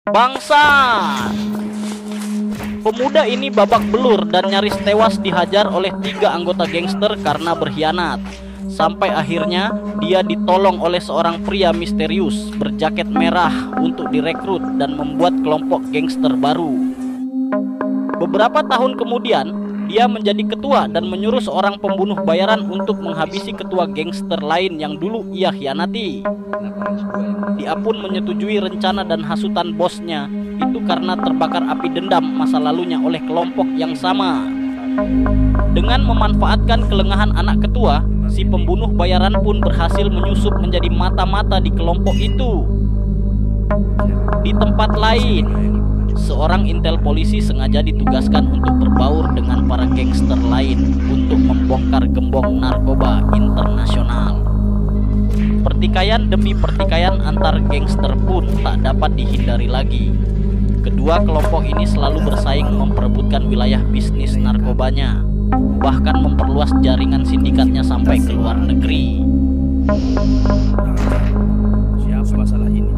Bangsat! Pemuda ini babak belur dan nyaris tewas dihajar oleh 3 anggota gangster karena berkhianat. Sampai akhirnya dia ditolong oleh seorang pria misterius berjaket merah untuk direkrut dan membuat kelompok gangster baru. Beberapa tahun kemudian, dia menjadi ketua dan menyuruh seorang pembunuh bayaran untuk menghabisi ketua gangster lain yang dulu ia khianati. Dia pun menyetujui rencana dan hasutan bosnya itu karena terbakar api dendam masa lalunya oleh kelompok yang sama. Dengan memanfaatkan kelengahan anak ketua, si pembunuh bayaran pun berhasil menyusup menjadi mata-mata di kelompok itu. Di tempat lain, seorang intel polisi sengaja ditugaskan untuk berbaur dengan para gangster lain untuk membongkar gembong narkoba internasional. Pertikaian demi pertikaian antar gangster pun tak dapat dihindari lagi. Kedua kelompok ini selalu bersaing memperebutkan wilayah bisnis narkobanya, bahkan memperluas jaringan sindikatnya sampai ke luar negeri. Siapa masalah ini?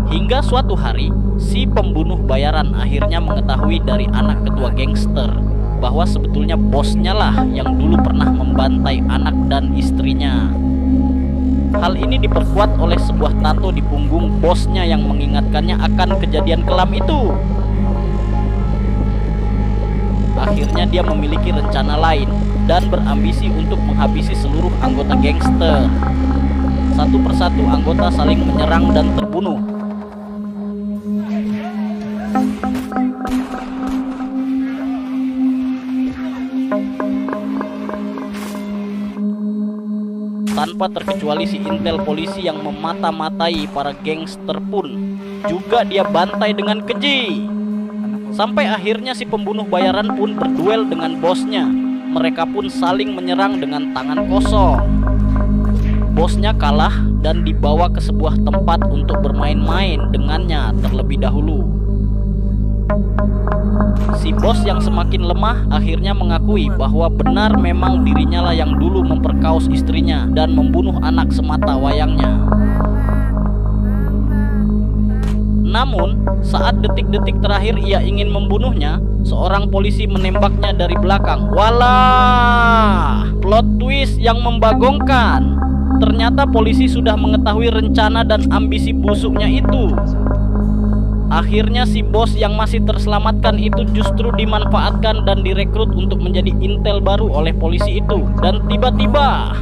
Hingga suatu hari, si pembunuh bayaran akhirnya mengetahui dari anak ketua gangster bahwa sebetulnya bosnya lah yang dulu pernah membantai anak dan istrinya. Hal ini diperkuat oleh sebuah tato di punggung bosnya yang mengingatkannya akan kejadian kelam itu. Akhirnya dia memiliki rencana lain dan berambisi untuk menghabisi seluruh anggota gangster. Satu persatu anggota saling menyerang dan terbunuh. Tanpa terkecuali si intel polisi yang memata-matai para gangster pun juga dia bantai dengan keji. Sampai akhirnya si pembunuh bayaran pun berduel dengan bosnya. Mereka pun saling menyerang dengan tangan kosong. Bosnya kalah dan dibawa ke sebuah tempat untuk bermain-main dengannya terlebih dahulu. Si bos yang semakin lemah akhirnya mengakui bahwa benar memang dirinya lah yang dulu memperkaos istrinya dan membunuh anak semata wayangnya. Namun, saat detik-detik terakhir ia ingin membunuhnya, seorang polisi menembaknya dari belakang. Walah, plot twist yang membagongkan. Ternyata polisi sudah mengetahui rencana dan ambisi busuknya itu. Akhirnya si bos yang masih terselamatkan itu justru dimanfaatkan dan direkrut untuk menjadi intel baru oleh polisi itu. Dan tiba-tiba